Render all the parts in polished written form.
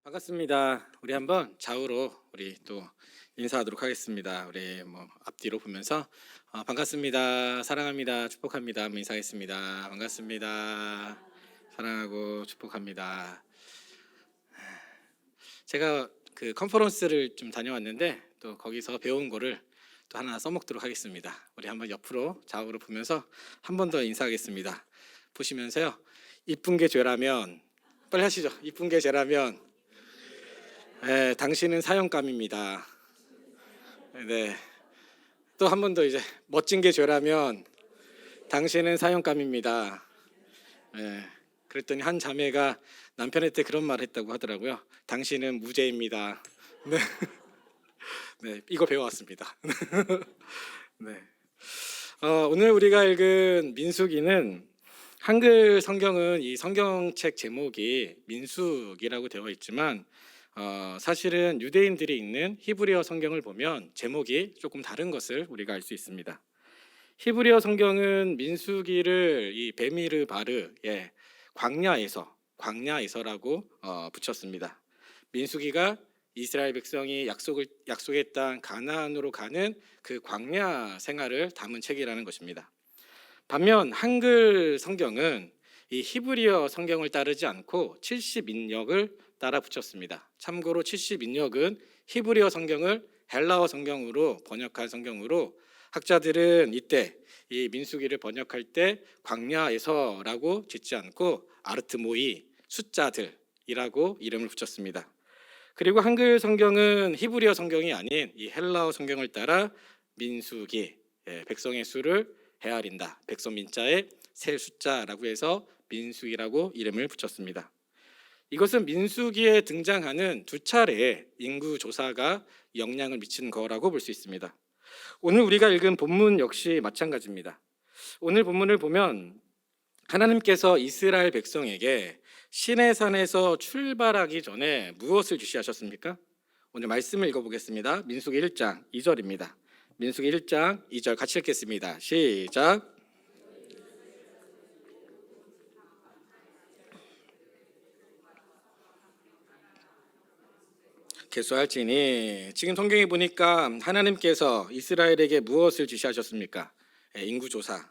반갑습니다. 우리 한번 좌우로 우리 또 인사하도록 하겠습니다. 우리 앞뒤로 보면서 반갑습니다. 사랑합니다. 축복합니다. 한번 인사하겠습니다. 반갑습니다. 사랑하고 축복합니다. 제가 그 컨퍼런스를 좀 다녀왔는데 또 거기서 배운 거를 또 하나 써먹도록 하겠습니다. 우리 한번 옆으로 좌우로 보면서 한 번 더 인사하겠습니다. 보시면서요. 이쁜 게 죄라면 빨리 하시죠. 이쁜 게 죄라면 네, 당신은 사형감입니다. 네. 또 한 번 더 이제 멋진 게 죄라면 당신은 사형감입니다. 네. 그랬더니 한 자매가 남편한테 그런 말을 했다고 하더라고요. 당신은 무죄입니다. 네. 네, 이거 배워왔습니다. 네. 오늘 우리가 읽은 민수기는 한글 성경은 이 성경책 제목이 민수기라고 되어 있지만 사실은 유대인들이 읽는 히브리어 성경을 보면 제목이 조금 다른 것을 우리가 알 수 있습니다. 히브리어 성경은 민수기를 이 베미르 바르의 광야에서라고 붙였습니다. 민수기가 이스라엘 백성이 약속의 땅 가나안으로 가는 그 광야 생활을 담은 책이라는 것입니다. 반면 한글 성경은 이 히브리어 성경을 따르지 않고 70인역을 따라 붙였습니다. 참고로 70인역은 히브리어 성경을 헬라어 성경으로 번역한 성경으로 학자들은 이때 이 민수기를 번역할 때 광야에서라고 짓지 않고 아르트모이 숫자들이라고 이름을 붙였습니다. 그리고 한글 성경은 히브리어 성경이 아닌 이 헬라어 성경을 따라 민수기, 백성의 수를 헤아린다. 백성 민자에 셀 숫자라고 해서 민수기라고 이름을 붙였습니다. 이것은 민수기에 등장하는 두 차례의 인구 조사가 영향을 미친 거라고 볼 수 있습니다. 오늘 우리가 읽은 본문 역시 마찬가지입니다. 오늘 본문을 보면 하나님께서 이스라엘 백성에게 시내산에서 출발하기 전에 무엇을 지시하셨습니까? 오늘 말씀을 읽어보겠습니다. 민수기 1장 2절입니다. 민수기 1장 2절 같이 읽겠습니다. 시작. 개수할지니 지금 성경에 보니까 하나님께서 이스라엘에게 무엇을 지시하셨습니까? 인구조사.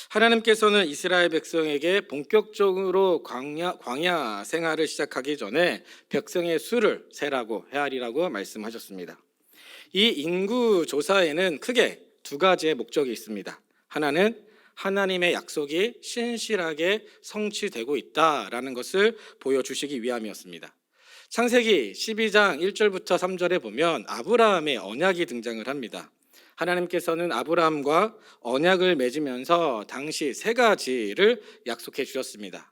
하나님께서는 이스라엘 백성에게 본격적으로 광야 생활을 시작하기 전에 백성의 수를 세라고 헤아리라고 말씀하셨습니다. 이 인구조사에는 크게 두 가지의 목적이 있습니다. 하나는 하나님의 약속이 신실하게 성취되고 있다라는 것을 보여주시기 위함이었습니다. 창세기 12장 1절부터 3절에 보면 아브라함의 언약이 등장을 합니다. 하나님께서는 아브라함과 언약을 맺으면서 당시 세 가지를 약속해 주셨습니다.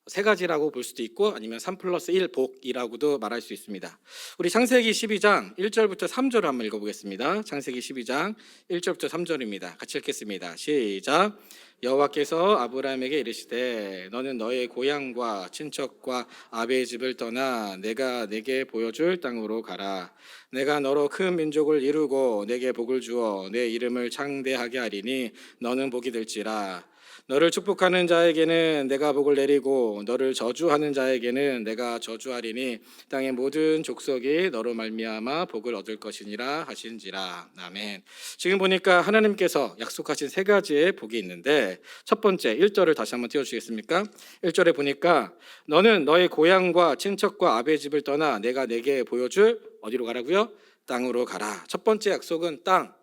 세 가지라고 볼 수도 있고 아니면 3+1 복이라고도 말할 수 있습니다. 우리 창세기 12장 1절부터 3절을 한번 읽어보겠습니다. 창세기 12장 1절부터 3절입니다. 같이 읽겠습니다. 시작. 여호와께서 아브라함에게 이르시되 너는 너의 고향과 친척과 아베의 집을 떠나 내가 내게 보여줄 땅으로 가라. 내가 너로 큰 민족을 이루고 내게 복을 주어 내 이름을 창대하게 하리니 너는 복이 될지라. 너를 축복하는 자에게는 내가 복을 내리고 너를 저주하는 자에게는 내가 저주하리니 땅의 모든 족속이 너로 말미암아 복을 얻을 것이니라 하신지라. 아멘. 지금 보니까 하나님께서 약속하신 세 가지의 복이 있는데 첫 번째 1절을 다시 한번 띄워주시겠습니까? 1절에 보니까 너는 너의 고향과 친척과 아베의 집을 떠나 내가 내게 보여줄 어디로 가라고요? 땅으로 가라. 첫 번째 약속은 땅,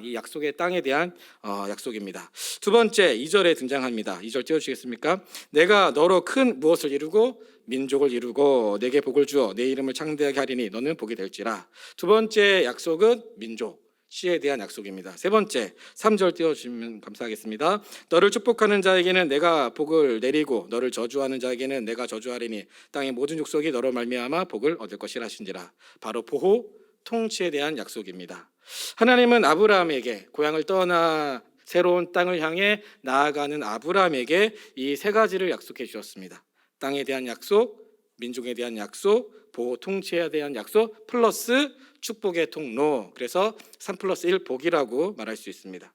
이 약속의 땅에 대한 약속입니다. 두 번째 2절에 등장합니다. 2절 띄워주시겠습니까? 내가 너로 큰 무엇을 이루고 민족을 이루고 내게 복을 주어 내 이름을 창대하게 하리니 너는 복이 될지라. 두 번째 약속은 민족, 시에 대한 약속입니다. 세 번째 3절 띄워주시면 감사하겠습니다. 너를 축복하는 자에게는 내가 복을 내리고 너를 저주하는 자에게는 내가 저주하리니 땅의 모든 족속이 너로 말미암아 복을 얻을 것이라 하신지라. 바로 보호, 통치에 대한 약속입니다. 하나님은 아브라함에게 고향을 떠나 새로운 땅을 향해 나아가는 아브라함에게 이 세 가지를 약속해 주셨습니다. 땅에 대한 약속, 민족에 대한 약속, 보호 통치에 대한 약속 플러스 축복의 통로. 그래서 3+1 복이라고 말할 수 있습니다.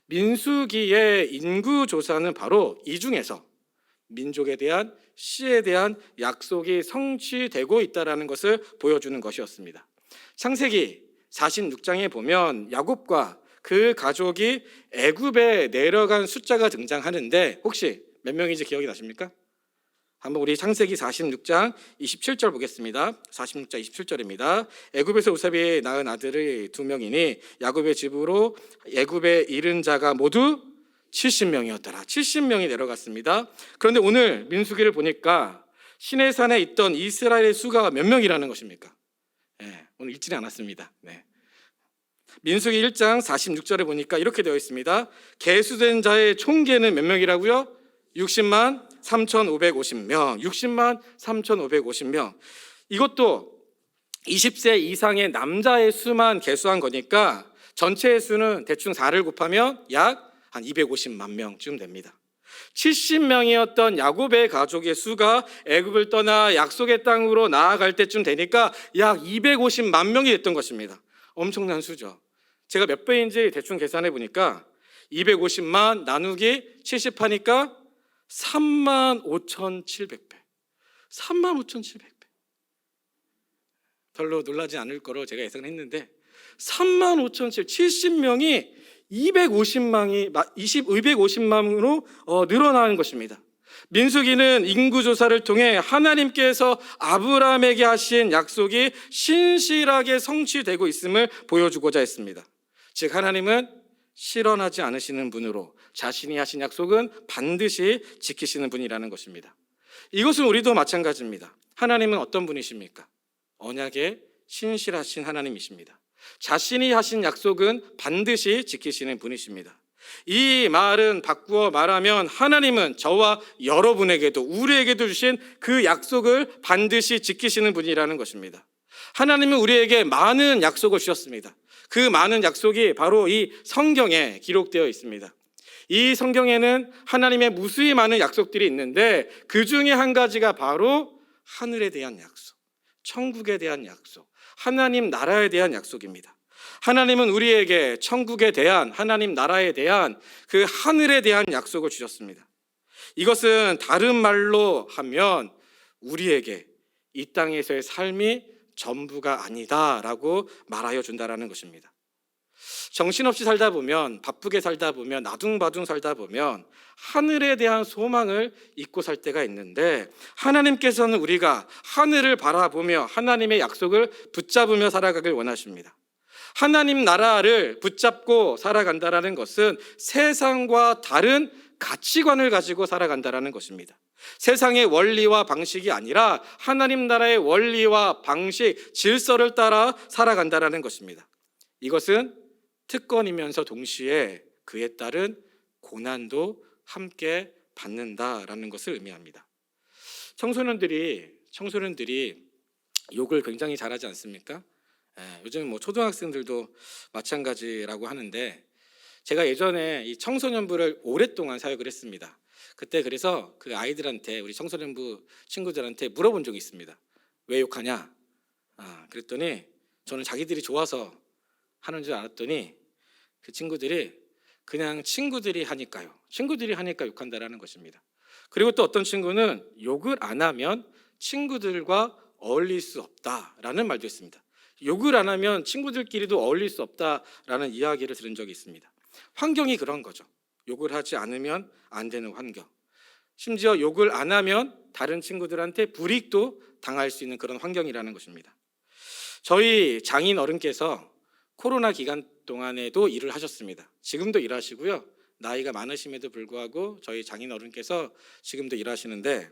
민수기의 인구 조사는 바로 이 중에서 민족에 대한 씨에 대한 약속이 성취되고 있다는 것을 보여주는 것이었습니다. 창세기 46장에 보면 야곱과 그 가족이 애굽에 내려간 숫자가 등장하는데 혹시 몇 명인지 기억이 나십니까? 한번 우리 창세기 46장 27절 보겠습니다. 46장 27절입니다. 애굽에서 요셉이 낳은 아들이 2명이니 야곱의 집으로 애굽에 이른 자가 모두 70명이었더라. 70명이 내려갔습니다. 그런데 오늘 민수기를 보니까 시내산에 있던 이스라엘의 수가 몇 명이라는 것입니까? 오늘 읽지는 않았습니다. 민수기 1장 46절에 보니까 이렇게 되어 있습니다. 계수된 자의 총계는 몇 명이라고요? 60만 3,550명. 60만 3,550명. 이것도 20세 이상의 남자의 수만 계수한 거니까 전체의 수는 대충 4를 곱하면 약 한 250만 명쯤 됩니다. 70명이었던 야곱의 가족의 수가 애굽을 떠나 약속의 땅으로 나아갈 때쯤 되니까 약 250만 명이 됐던 것입니다. 엄청난 수죠. 제가 몇 배인지 대충 계산해 보니까 250만 나누기 70 하니까 35,700배. 35,700배. 별로 놀라지 않을 거로 제가 예상했는데 70명이 250만으로 늘어나는 것입니다. 민수기는 인구조사를 통해 하나님께서 아브라함에게 하신 약속이 신실하게 성취되고 있음을 보여주고자 했습니다. 즉 하나님은 실현하지 않으시는 분으로 자신이 하신 약속은 반드시 지키시는 분이라는 것입니다. 이것은 우리도 마찬가지입니다. 하나님은 어떤 분이십니까? 언약에 신실하신 하나님이십니다. 자신이 하신 약속은 반드시 지키시는 분이십니다. 이 말은 바꾸어 말하면 하나님은 저와 여러분에게도 우리에게도 주신 그 약속을 반드시 지키시는 분이라는 것입니다. 하나님은 우리에게 많은 약속을 주셨습니다. 그 많은 약속이 바로 이 성경에 기록되어 있습니다. 이 성경에는 하나님의 무수히 많은 약속들이 있는데 그 중에 한 가지가 바로 하늘에 대한 약속, 천국에 대한 약속, 하나님 나라에 대한 약속입니다. 하나님은 우리에게 천국에 대한, 하나님 나라에 대한 그 하늘에 대한 약속을 주셨습니다. 이것은 다른 말로 하면 우리에게 이 땅에서의 삶이 전부가 아니다라고 말하여 준다라는 것입니다. 정신없이 살다 보면, 바쁘게 살다 보면, 나둥바둥 살다 보면 하늘에 대한 소망을 잊고 살 때가 있는데 하나님께서는 우리가 하늘을 바라보며 하나님의 약속을 붙잡으며 살아가길 원하십니다. 하나님 나라를 붙잡고 살아간다는 것은 세상과 다른 가치관을 가지고 살아간다는 것입니다. 세상의 원리와 방식이 아니라 하나님 나라의 원리와 방식, 질서를 따라 살아간다는 것입니다. 이것은 특권이면서 동시에 그에 따른 고난도 함께 받는다라는 것을 의미합니다. 청소년들이 욕을 굉장히 잘하지 않습니까? 요즘 초등학생들도 마찬가지라고 하는데 제가 예전에 이 청소년부를 오랫동안 사역을 했습니다. 그때 그래서 그 아이들한테, 우리 청소년부 친구들한테 물어본 적이 있습니다. 왜 욕하냐? 그랬더니 저는 자기들이 좋아서 하는 줄 알았더니 그 친구들이 그냥 친구들이 하니까요. 친구들이 하니까 욕한다라는 것입니다. 그리고 또 어떤 친구는 욕을 안 하면 친구들과 어울릴 수 없다라는 말도 했습니다. 욕을 안 하면 친구들끼리도 어울릴 수 없다라는 이야기를 들은 적이 있습니다. 환경이 그런 거죠. 욕을 하지 않으면 안 되는 환경. 심지어 욕을 안 하면 다른 친구들한테 불이익도 당할 수 있는 그런 환경이라는 것입니다. 저희 장인 어른께서 코로나 기간 동안에도 일을 하셨습니다. 지금도 일하시고요. 나이가 많으심에도 불구하고 저희 장인 어른께서 지금도 일하시는데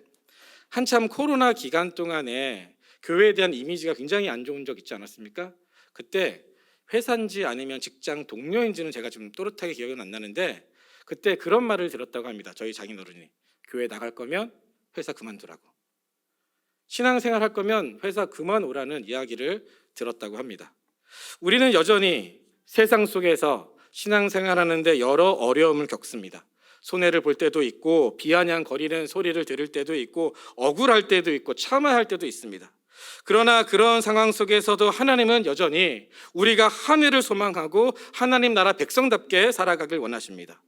한참 코로나 기간 동안에 교회에 대한 이미지가 굉장히 안 좋은 적 있지 않았습니까? 그때 회사인지 아니면 직장 동료인지는 제가 좀 또렷하게 기억은 안 나는데 그때 그런 말을 들었다고 합니다. 저희 장인 어른이 교회 나갈 거면 회사 그만두라고, 신앙생활 할 거면 회사 그만 오라는 이야기를 들었다고 합니다. 우리는 여전히 세상 속에서 신앙생활하는데 여러 어려움을 겪습니다. 손해를 볼 때도 있고 비아냥거리는 소리를 들을 때도 있고 억울할 때도 있고 참아야 할 때도 있습니다. 그러나 그런 상황 속에서도 하나님은 여전히 우리가 하늘을 소망하고 하나님 나라 백성답게 살아가길 원하십니다.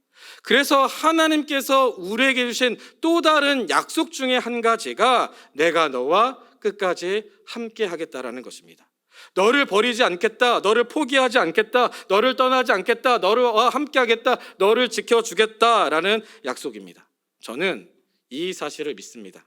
그래서 하나님께서 우리에게 주신 또 다른 약속 중에 한 가지가 내가 너와 끝까지 함께 하겠다라는 것입니다. 너를 버리지 않겠다, 너를 포기하지 않겠다, 너를 떠나지 않겠다, 너와 함께 하겠다, 너를 지켜주겠다라는 약속입니다. 저는 이 사실을 믿습니다.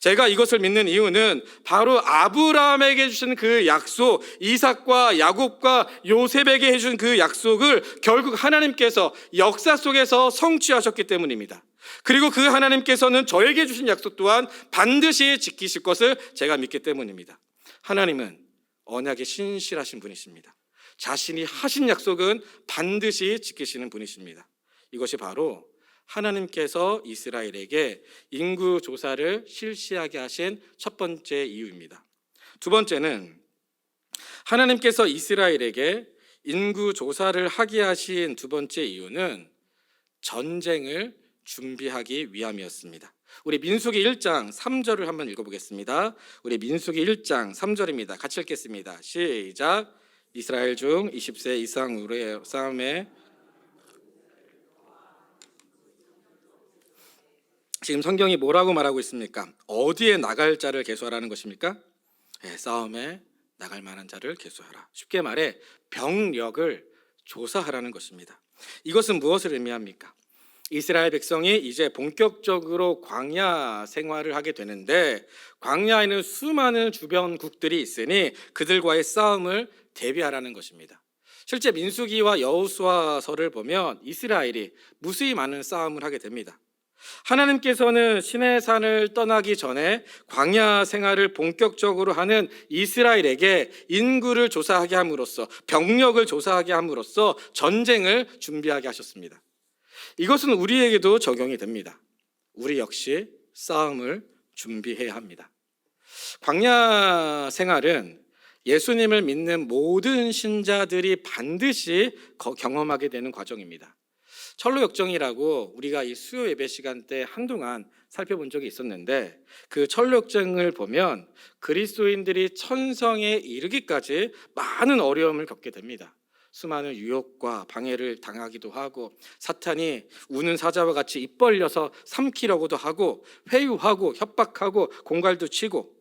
제가 이것을 믿는 이유는 바로 아브라함에게 주신 그 약속, 이삭과 야곱과 요셉에게 해준 그 약속을 결국 하나님께서 역사 속에서 성취하셨기 때문입니다. 그리고 그 하나님께서는 저에게 주신 약속 또한 반드시 지키실 것을 제가 믿기 때문입니다. 하나님은 언약에 신실하신 분이십니다. 자신이 하신 약속은 반드시 지키시는 분이십니다. 이것이 바로 하나님께서 이스라엘에게 인구 조사를 실시하게 하신 첫 번째 이유입니다. 두 번째는 하나님께서 이스라엘에게 인구 조사를 하게 하신 두 번째 이유는 전쟁을 준비하기 위함이었습니다. 우리 민수기 1장 3절을 한번 읽어보겠습니다. 우리 민수기 1장 3절입니다. 같이 읽겠습니다. 시작. 이스라엘 중 20세 이상으로의 싸움에 지금 성경이 뭐라고 말하고 있습니까? 어디에 나갈 자를 계수하라는 것입니까? 싸움에 나갈 만한 자를 계수하라. 쉽게 말해 병력을 조사하라는 것입니다. 이것은 무엇을 의미합니까? 이스라엘 백성이 이제 본격적으로 광야 생활을 하게 되는데 광야에는 수많은 주변국들이 있으니 그들과의 싸움을 대비하라는 것입니다. 실제 민수기와 여호수아서를 보면 이스라엘이 무수히 많은 싸움을 하게 됩니다. 하나님께서는 시내산을 떠나기 전에 광야 생활을 본격적으로 하는 이스라엘에게 인구를 조사하게 함으로써 병력을 조사하게 함으로써 전쟁을 준비하게 하셨습니다. 이것은 우리에게도 적용이 됩니다. 우리 역시 싸움을 준비해야 합니다. 광야 생활은 예수님을 믿는 모든 신자들이 반드시 경험하게 되는 과정입니다. 철로 역정이라고 우리가 이 수요 예배 시간 때 한동안 살펴본 적이 있었는데 그 철로 역정을 보면 그리스도인들이 천성에 이르기까지 많은 어려움을 겪게 됩니다. 수많은 유혹과 방해를 당하기도 하고 사탄이 우는 사자와 같이 입 벌려서 삼키려고도 하고 회유하고 협박하고 공갈도 치고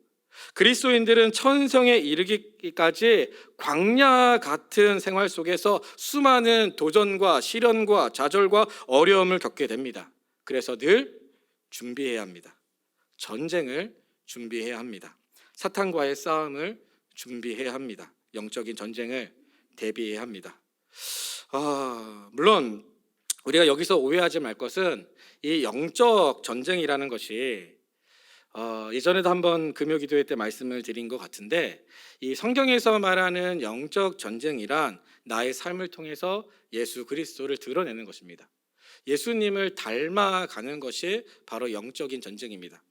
그리스도인들은 천성에 이르기까지 광야 같은 생활 속에서 수많은 도전과 시련과 좌절과 어려움을 겪게 됩니다. 그래서 늘 준비해야 합니다. 전쟁을 준비해야 합니다. 사탄과의 싸움을 준비해야 합니다. 영적인 전쟁을 대비해야 합니다. 물론 우리가 여기서 오해하지 말 것은 이 영적 전쟁이라는 것이 예전에도 한번 금요기도회 때 말씀을 드린 것 같은데 이 성경에서 말하는 영적 전쟁이란 나의 삶을 통해서 예수 그리스도를 드러내는 것입니다. 예수님을 닮아가는 것이 바로 영적인 전쟁입니다.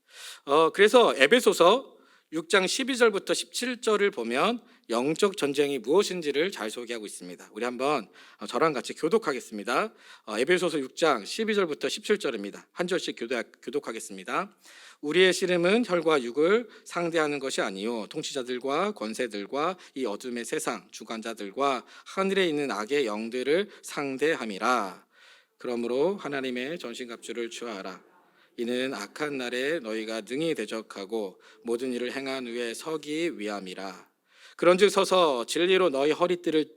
그래서 에베소서 6장 12절부터 17절을 보면 영적 전쟁이 무엇인지를 잘 소개하고 있습니다. 우리 한번 저랑 같이 교독하겠습니다. 에베소서 6장 12절부터 17절입니다. 한 절씩 교독하겠습니다. 우리의 씨름은 혈과 육을 상대하는 것이 아니요 통치자들과 권세들과 이 어둠의 세상 주관자들과 하늘에 있는 악의 영들을 상대함이라. 그러므로 하나님의 전신갑주를 취하라. 이는 악한 날에 너희가 능히 대적하고 모든 일을 행한 후에 서기 위함이라. 그런즉 서서 진리로 너희 허리띠를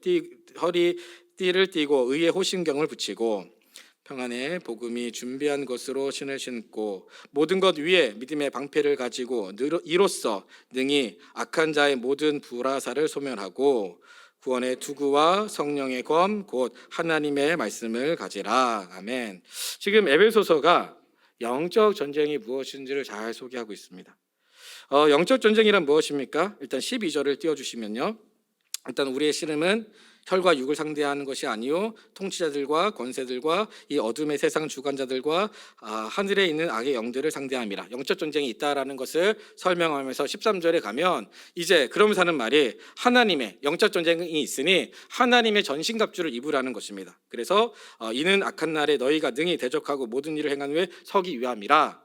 띠고 의의 호심경을 붙이고 평안의 복음이 준비한 것으로 신을 신고 모든 것 위에 믿음의 방패를 가지고 이로써 능히 악한 자의 모든 불화살을 소멸하고 구원의 투구와 성령의 검 곧 하나님의 말씀을 가지라. 아멘. 지금 에베소서가 영적 전쟁이 무엇인지를 잘 소개하고 있습니다. 영적 전쟁이란 무엇입니까? 일단 12절을 띄워주시면요. 일단 우리의 씨름은 혈과 육을 상대하는 것이 아니요 통치자들과 권세들과 이 어둠의 세상 주관자들과 하늘에 있는 악의 영들을 상대함이라. 영적 전쟁이 있다라는 것을 설명하면서 13절에 가면 이제 그러면서 하는 말이 하나님의 영적 전쟁이 있으니 하나님의 전신갑주를 입으라는 것입니다. 그래서 이는 악한 날에 너희가 능히 대적하고 모든 일을 행한 후에 서기 위함이라.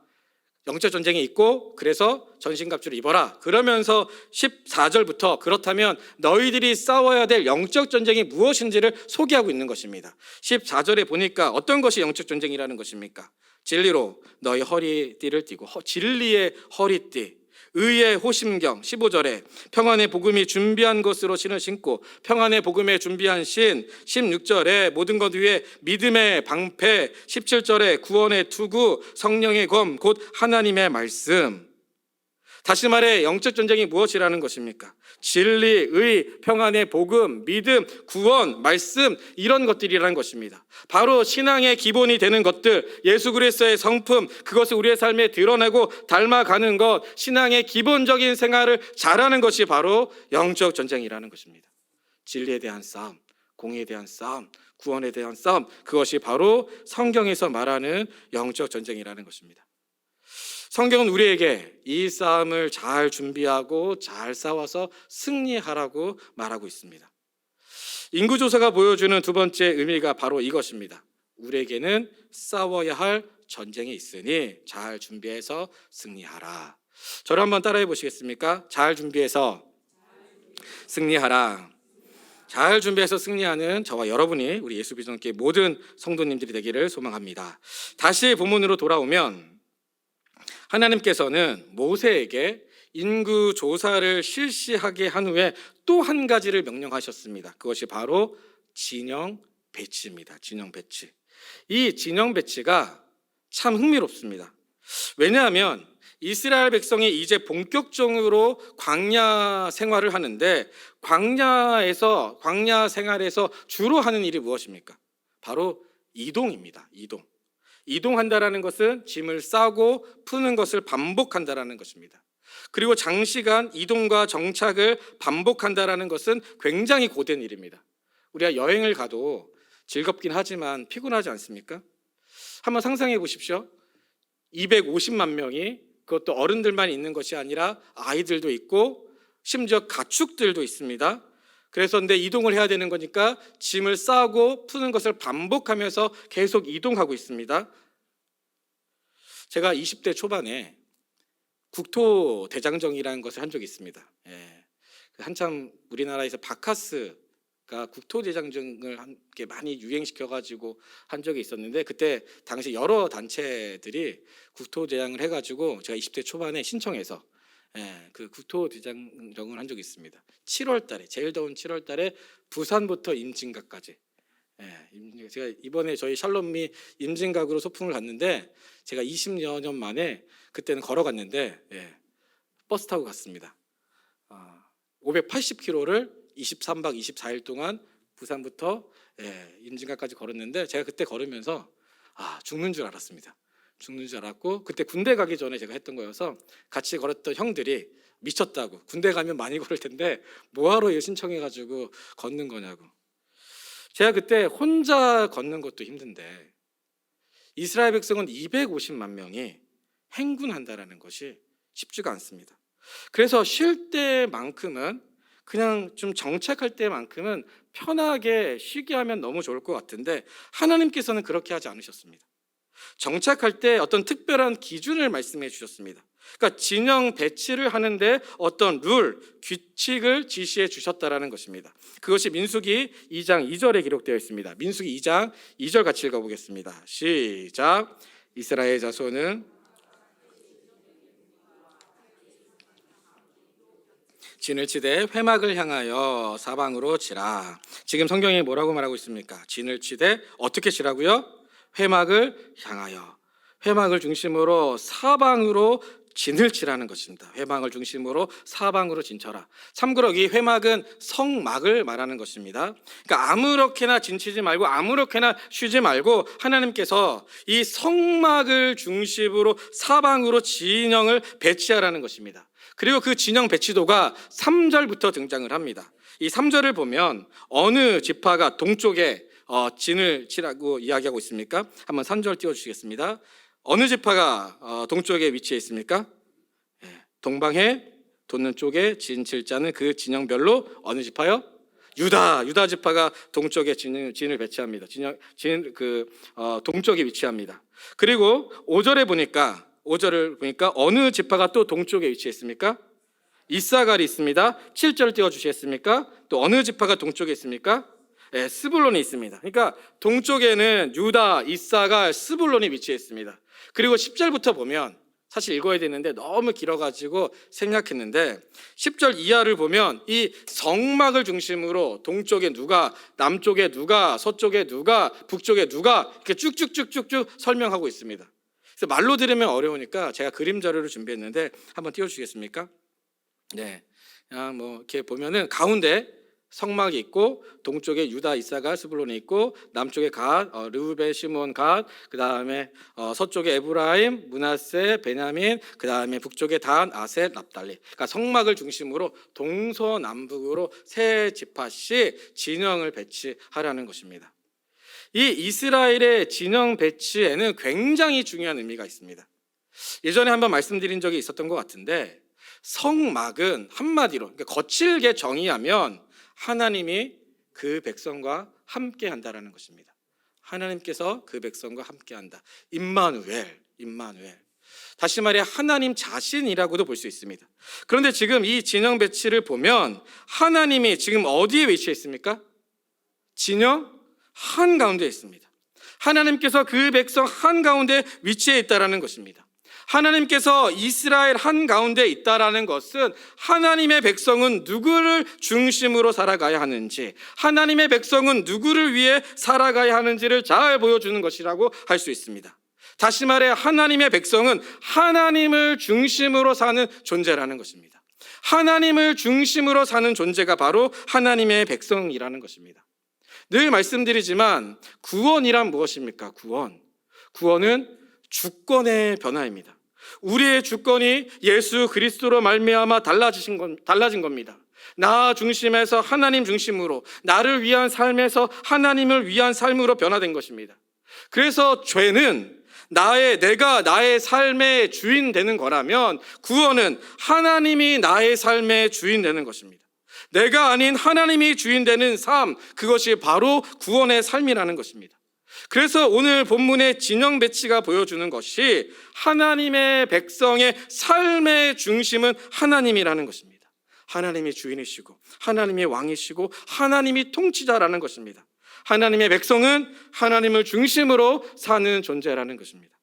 영적 전쟁이 있고 그래서 전신갑주를 입어라. 그러면서 14절부터 그렇다면 너희들이 싸워야 될 영적 전쟁이 무엇인지를 소개하고 있는 것입니다. 14절에 보니까 어떤 것이 영적 전쟁이라는 것입니까? 진리로 너희 허리띠를 띠고, 진리의 허리띠, 의의 호심경. 15절에 평안의 복음이 준비한 것으로 신을 신고, 평안의 복음에 준비한 신. 16절에 모든 것 위에 믿음의 방패. 17절에 구원의 투구, 성령의 검, 곧 하나님의 말씀. 다시 말해 영적 전쟁이 무엇이라는 것입니까? 진리, 의, 평안의 복음, 믿음, 구원, 말씀, 이런 것들이라는 것입니다. 바로 신앙의 기본이 되는 것들, 예수 그리스도의 성품, 그것을 우리의 삶에 드러내고 닮아가는 것, 신앙의 기본적인 생활을 잘하는 것이 바로 영적 전쟁이라는 것입니다. 진리에 대한 싸움, 공의에 대한 싸움, 구원에 대한 싸움, 그것이 바로 성경에서 말하는 영적 전쟁이라는 것입니다. 성경은 우리에게 이 싸움을 잘 준비하고 잘 싸워서 승리하라고 말하고 있습니다. 인구조사가 보여주는 두 번째 의미가 바로 이것입니다. 우리에게는 싸워야 할 전쟁이 있으니 잘 준비해서 승리하라. 저를 한번 따라해 보시겠습니까? 잘 준비해서 승리하라. 잘 준비해서 승리하는 저와 여러분이 우리 예수비전교회 모든 성도님들이 되기를 소망합니다. 다시 본문으로 돌아오면 하나님께서는 모세에게 인구 조사를 실시하게 한 후에 또 한 가지를 명령하셨습니다. 그것이 바로 진영 배치입니다. 진영 배치. 이 진영 배치가 참 흥미롭습니다. 왜냐하면 이스라엘 백성이 이제 본격적으로 광야 생활을 하는데, 광야 생활에서 주로 하는 일이 무엇입니까? 바로 이동입니다. 이동한다라는 것은 짐을 싸고 푸는 것을 반복한다라는 것입니다. 그리고 장시간 이동과 정착을 반복한다라는 것은 굉장히 고된 일입니다. 우리가 여행을 가도 즐겁긴 하지만 피곤하지 않습니까? 한번 상상해 보십시오. 250만 명이, 그것도 어른들만 있는 것이 아니라 아이들도 있고 심지어 가축들도 있습니다. 그래서 근데 이동을 해야 되는 거니까 짐을 싸고 푸는 것을 반복하면서 계속 이동하고 있습니다. 제가 20대 초반에 국토대장정이라는 것을 한 적이 있습니다. 한참 우리나라에서 바카스가 국토대장정을 함께 많이 유행시켜가지고 한 적이 있었는데, 그때 당시 여러 단체들이 국토대장을 해가지고 제가 20대 초반에 신청해서 그 국토대장정을 한 적이 있습니다. 7월달에, 제일 더운 7월달에 부산부터 임진각까지. 제가 이번에 저희 샬롬미 임진각으로 소풍을 갔는데, 제가 20여 년 만에 그때는 걸어갔는데 버스 타고 갔습니다. 580km를 23박 24일 동안 부산부터 임진각까지 걸었는데, 제가 그때 걸으면서 죽는 줄 알았습니다. 죽는 줄 알았고, 그때 군대 가기 전에 제가 했던 거여서 같이 걸었던 형들이 미쳤다고, 군대 가면 많이 걸을 텐데 뭐하러 이거 신청해가지고 걷는 거냐고. 제가 그때 혼자 걷는 것도 힘든데 이스라엘 백성은 250만 명이 행군한다라는 것이 쉽지가 않습니다. 그래서 쉴 때만큼은, 그냥 좀 정착할 때만큼은 편하게 쉬게 하면 너무 좋을 것 같은데, 하나님께서는 그렇게 하지 않으셨습니다. 정착할 때 어떤 특별한 기준을 말씀해 주셨습니다. 그러니까 진영 배치를 하는데 어떤 룰, 규칙을 지시해 주셨다라는 것입니다. 그것이 민수기 2장 2절에 기록되어 있습니다. 민수기 2장 2절 같이 읽어보겠습니다. 시작. 이스라엘 자손은 진을 치되 회막을 향하여 사방으로 치라. 지금 성경이 뭐라고 말하고 있습니까? 진을 치되 어떻게 치라고요? 회막을 향하여, 회막을 중심으로 사방으로 진을 치라는 것입니다. 회막을 중심으로 사방으로 진쳐라. 참고로 이 회막은 성막을 말하는 것입니다. 그러니까 아무렇게나 진치지 말고 아무렇게나 쉬지 말고 하나님께서 이 성막을 중심으로 사방으로 진영을 배치하라는 것입니다. 그리고 그 진영 배치도가 3절부터 등장을 합니다. 이 3절을 보면 어느 지파가 동쪽에 진을 치라고 이야기하고 있습니까? 한번 3절 띄워주시겠습니다. 어느 지파가 동쪽에 위치해 있습니까? 동방해 돋는 쪽에 진 칠 자는 그 진영별로 어느 지파요? 유다 지파가 동쪽에 진을 배치합니다. 동쪽에 위치합니다. 그리고 5절에 보니까 5절을 보니까 어느 지파가 또 동쪽에 위치했습니까? 이사갈이 있습니다. 7절 띄워주시겠습니까? 또 어느 지파가 동쪽에 있습니까? 네, 스불론이 있습니다. 그러니까 동쪽에는 유다, 이사갈, 스불론이 위치했습니다. 그리고 10절부터 보면 사실 읽어야 되는데 너무 길어가지고 생략했는데 10절 이하를 보면 이 성막을 중심으로 동쪽에 누가, 남쪽에 누가, 서쪽에 누가, 북쪽에 누가 이렇게 쭉쭉쭉쭉쭉 설명하고 있습니다. 그래서 말로 들으면 어려우니까 제가 그림 자료를 준비했는데 한번 띄워주시겠습니까? 네, 그냥 뭐 이렇게 보면은 가운데 성막이 있고 동쪽에 유다, 이사갈, 스불론이 있고 남쪽에 갓, 르우벤, 시몬, 갓, 그 다음에 서쪽에 에브라임, 므낫세, 베냐민, 그 다음에 북쪽에 단, 아셋, 납달리. 그러니까 성막을 중심으로 동서남북으로 세 지파씩 진영을 배치하라는 것입니다. 이 이스라엘의 진영 배치에는 굉장히 중요한 의미가 있습니다. 예전에 한번 말씀드린 적이 있었던 것 같은데 성막은 한마디로 그러니까 거칠게 정의하면 하나님이 그 백성과 함께 한다라는 것입니다. 하나님께서 그 백성과 함께 한다. 임마누엘. 다시 말해 하나님 자신이라고도 볼 수 있습니다. 그런데 지금 이 진영 배치를 보면 하나님이 지금 어디에 위치해 있습니까? 진영 한가운데 있습니다. 하나님께서 그 백성 한가운데 위치해 있다라는 것입니다. 하나님께서 이스라엘 한가운데 있다라는 것은 하나님의 백성은 누구를 중심으로 살아가야 하는지, 하나님의 백성은 누구를 위해 살아가야 하는지를 잘 보여주는 것이라고 할 수 있습니다. 다시 말해 하나님의 백성은 하나님을 중심으로 사는 존재라는 것입니다. 하나님을 중심으로 사는 존재가 바로 하나님의 백성이라는 것입니다. 늘 말씀드리지만 구원이란 무엇입니까? 구원은 주권의 변화입니다. 우리의 주권이 예수 그리스도로 말미암아 달라진 겁니다. 나 중심에서 하나님 중심으로, 나를 위한 삶에서 하나님을 위한 삶으로 변화된 것입니다. 그래서 죄는 내가 나의 삶의 주인 되는 거라면 구원은 하나님이 나의 삶의 주인 되는 것입니다. 내가 아닌 하나님이 주인 되는 삶, 그것이 바로 구원의 삶이라는 것입니다. 그래서 오늘 본문의 진영 배치가 보여주는 것이 하나님의 백성의 삶의 중심은 하나님이라는 것입니다. 하나님이 주인이시고 하나님이 왕이시고 하나님이 통치자라는 것입니다. 하나님의 백성은 하나님을 중심으로 사는 존재라는 것입니다.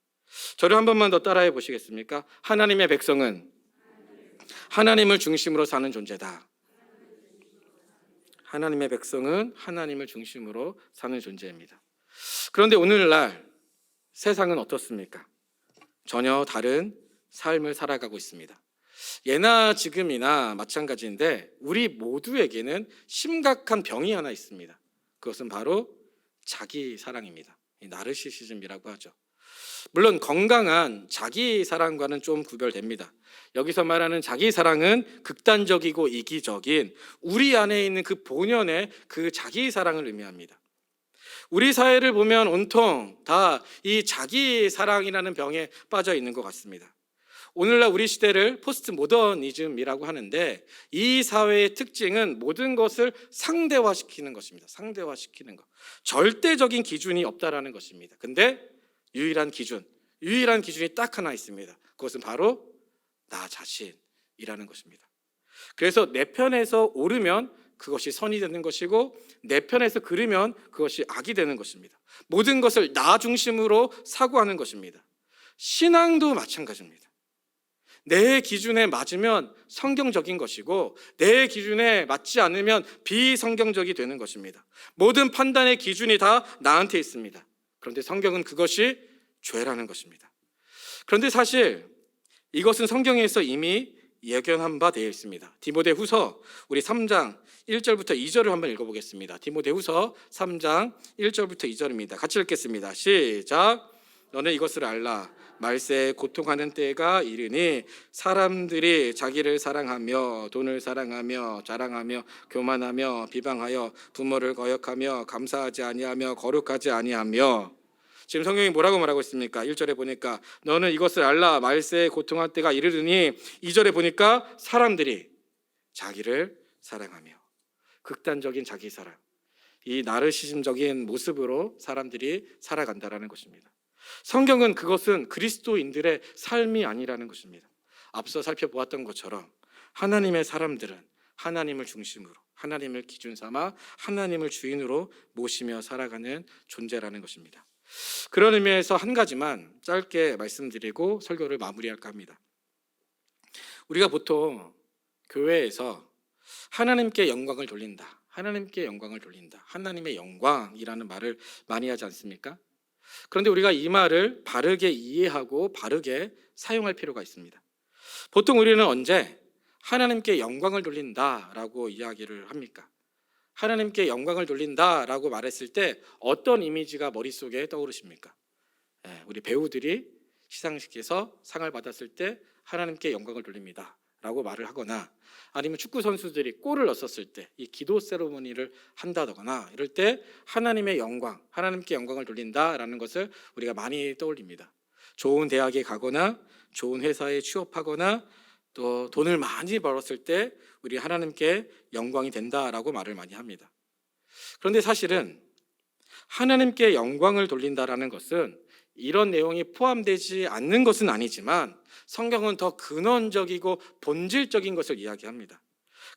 저를 한 번만 더 따라해 보시겠습니까? 하나님의 백성은 하나님을 중심으로 사는 존재다. 하나님의 백성은 하나님을 중심으로 사는 존재입니다. 그런데 오늘날 세상은 어떻습니까? 전혀 다른 삶을 살아가고 있습니다. 예나 지금이나 마찬가지인데 우리 모두에게는 심각한 병이 하나 있습니다. 그것은 바로 자기 사랑입니다. 나르시시즘이라고 하죠. 물론 건강한 자기 사랑과는 좀 구별됩니다. 여기서 말하는 자기 사랑은 극단적이고 이기적인 우리 안에 있는 그 본연의 그 자기 사랑을 의미합니다. 우리 사회를 보면 온통 다 이 자기 사랑이라는 병에 빠져 있는 것 같습니다. 오늘날 우리 시대를 포스트 모더니즘이라고 하는데 이 사회의 특징은 모든 것을 상대화시키는 것입니다. 상대화시키는 것. 절대적인 기준이 없다라는 것입니다. 근데 유일한 기준이 딱 하나 있습니다. 그것은 바로 나 자신이라는 것입니다. 그래서 내 편에서 옳으면 그것이 선이 되는 것이고 내 편에서 그르면 그것이 악이 되는 것입니다. 모든 것을 나 중심으로 사고하는 것입니다. 신앙도 마찬가지입니다. 내 기준에 맞으면 성경적인 것이고 내 기준에 맞지 않으면 비성경적이 되는 것입니다. 모든 판단의 기준이 다 나한테 있습니다. 그런데 성경은 그것이 죄라는 것입니다. 그런데 사실 이것은 성경에서 이미 예견한 바 되어 있습니다. 디모데후서 우리 3장 1절부터 2절을 한번 읽어보겠습니다. 디모데후서 3장 1절부터 2절입니다. 같이 읽겠습니다. 시작. 너는 이것을 알라. 말세에 고통하는 때가 이르니 사람들이 자기를 사랑하며 돈을 사랑하며 자랑하며 교만하며 비방하여 부모를 거역하며 감사하지 아니하며 거룩하지 아니하며. 지금 성경이 뭐라고 말하고 있습니까? 1절에 보니까 너는 이것을 알라. 말세에 고통할 때가 이르르니 2절에 보니까 사람들이 자기를 사랑하며. 극단적인 자기 사랑, 이 나르시즘적인 모습으로 사람들이 살아간다라는 것입니다. 성경은 그것은 그리스도인들의 삶이 아니라는 것입니다. 앞서 살펴보았던 것처럼 하나님의 사람들은 하나님을 중심으로, 하나님을 기준 삼아 하나님을 주인으로 모시며 살아가는 존재라는 것입니다. 그런 의미에서 한 가지만 짧게 말씀드리고 설교를 마무리할까 합니다. 우리가 보통 교회에서 하나님께 영광을 돌린다, 하나님께 영광을 돌린다, 하나님의 영광이라는 말을 많이 하지 않습니까? 그런데 우리가 이 말을 바르게 이해하고 바르게 사용할 필요가 있습니다. 보통 우리는 언제 하나님께 영광을 돌린다라고 이야기를 합니까? 하나님께 영광을 돌린다라고 말했을 때 어떤 이미지가 머릿속에 떠오르십니까? 우리 배우들이 시상식에서 상을 받았을 때 하나님께 영광을 돌립니다 라고 말을 하거나, 아니면 축구 선수들이 골을 넣었을 때 이 기도 세레모니를 한다거나 이럴 때 하나님의 영광, 하나님께 영광을 돌린다라는 것을 우리가 많이 떠올립니다. 좋은 대학에 가거나 좋은 회사에 취업하거나 또 돈을 많이 벌었을 때 우리 하나님께 영광이 된다라고 말을 많이 합니다. 그런데 사실은 하나님께 영광을 돌린다라는 것은 이런 내용이 포함되지 않는 것은 아니지만 성경은 더 근원적이고 본질적인 것을 이야기합니다.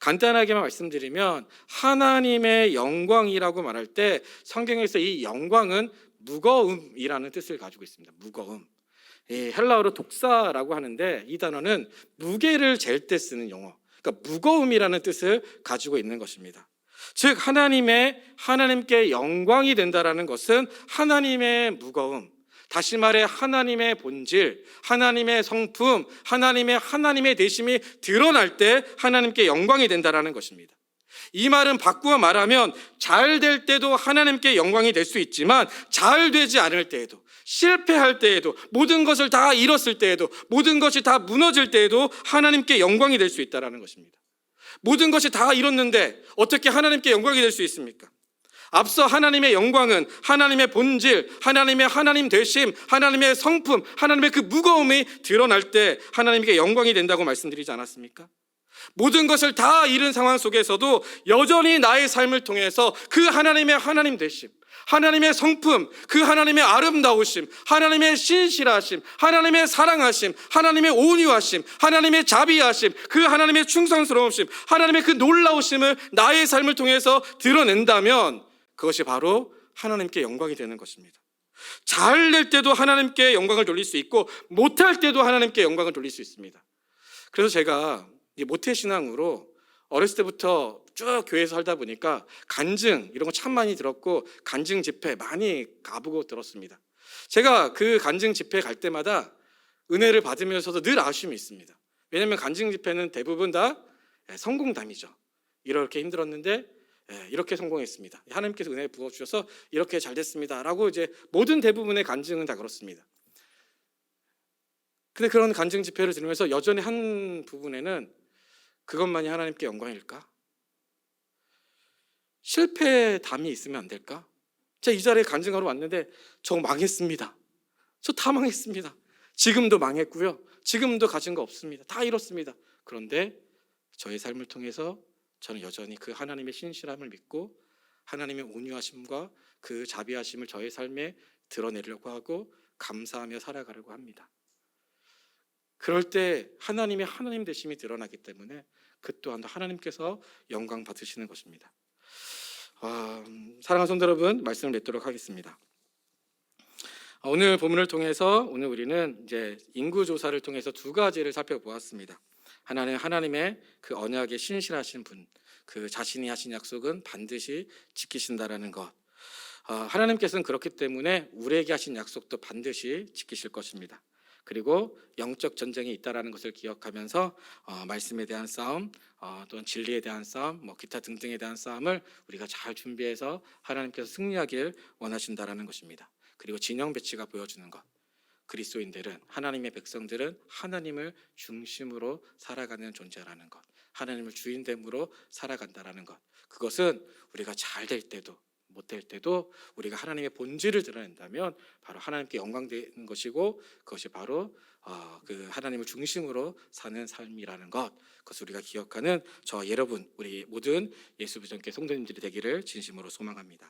간단하게만 말씀드리면 하나님의 영광이라고 말할 때 성경에서 이 영광은 무거움이라는 뜻을 가지고 있습니다. 무거움. 헬라어로 독사라고 하는데 이 단어는 무게를 잴 때 쓰는 용어, 그러니까 무거움이라는 뜻을 가지고 있는 것입니다. 즉 하나님께 영광이 된다라는 것은 하나님의 무거움, 다시 말해 하나님의 본질, 하나님의 성품, 하나님의 되심이 드러날 때 하나님께 영광이 된다라는 것입니다. 이 말은 바꾸어 말하면 잘 될 때도 하나님께 영광이 될 수 있지만 잘 되지 않을 때에도, 실패할 때에도, 모든 것을 다 잃었을 때에도, 모든 것이 다 무너질 때에도 하나님께 영광이 될 수 있다는 것입니다. 모든 것이 다 잃었는데 어떻게 하나님께 영광이 될 수 있습니까? 앞서 하나님의 영광은 하나님의 본질, 하나님 되심, 하나님의 성품, 하나님의 그 무거움이 드러날 때 하나님께 영광이 된다고 말씀드리지 않았습니까? 모든 것을 다 잃은 상황 속에서도 여전히 나의 삶을 통해서 그 하나님 되심, 하나님의 성품, 그 하나님의 아름다우심, 하나님의 신실하심, 하나님의 사랑하심, 하나님의 온유하심, 하나님의 자비하심, 그 하나님의 충성스러우심, 하나님의 그 놀라우심을 나의 삶을 통해서 드러낸다면 그것이 바로 하나님께 영광이 되는 것입니다. 잘 될 때도 하나님께 영광을 돌릴 수 있고 못할 때도 하나님께 영광을 돌릴 수 있습니다. 그래서 제가 모태신앙으로 어렸을 때부터 쭉 교회에서 살다 보니까 간증 이런 거 참 많이 들었고 간증 집회 많이 가보고 들었습니다. 제가 그 간증 집회 갈 때마다 은혜를 받으면서도 늘 아쉬움이 있습니다. 왜냐하면 간증 집회는 대부분 다 성공담이죠. 이렇게 힘들었는데 이렇게 성공했습니다. 하나님께서 은혜 부어주셔서 이렇게 잘 됐습니다 라고 이제 모든 대부분의 간증은 다 그렇습니다. 근데 그런 간증 집회를 들으면서 여전히 한 부분에는 그것만이 하나님께 영광일까? 실패담이 있으면 안 될까? 제가 이 자리에 간증하러 왔는데 저 망했습니다. 저 다 망했습니다. 지금도 망했고요. 지금도 가진 거 없습니다. 다 잃었습니다. 그런데 저의 삶을 통해서 저는 여전히 그 하나님의 신실함을 믿고 하나님의 온유하심과 그 자비하심을 저의 삶에 드러내려고 하고 감사하며 살아가려고 합니다. 그럴 때 하나님의 하나님 되심이 드러나기 때문에 그 또한 하나님께서 영광 받으시는 것입니다. 사랑하는 성도 여러분, 말씀을 맺도록 하겠습니다. 오늘 본문을 통해서 오늘 우리는 이제 인구 조사를 통해서 두 가지를 살펴보았습니다. 하나는 하나님의 그 언약에 신실하신 분, 그 자신이 하신 약속은 반드시 지키신다라는 것. 하나님께서는 그렇기 때문에 우리에게 하신 약속도 반드시 지키실 것입니다. 그리고 영적 전쟁이 있다라는 것을 기억하면서 말씀에 대한 싸움, 또는 진리에 대한 싸움, 기타 등등에 대한 싸움을 우리가 잘 준비해서 하나님께서 승리하길 원하신다라는 것입니다. 그리고 진영 배치가 보여주는 것. 그리스도인들은, 하나님의 백성들은 하나님을 중심으로 살아가는 존재라는 것, 하나님을 주인됨으로 살아간다라는 것. 그것은 우리가 잘 될 때도 못될 때도 우리가 하나님의 본질을 드러낸다면 바로 하나님께 영광되는 것이고, 그것이 바로 그 하나님을 중심으로 사는 삶이라는 것, 그것을 우리가 기억하는 저와 여러분, 우리 모든 예수 부정교회 성도님들이 되기를 진심으로 소망합니다.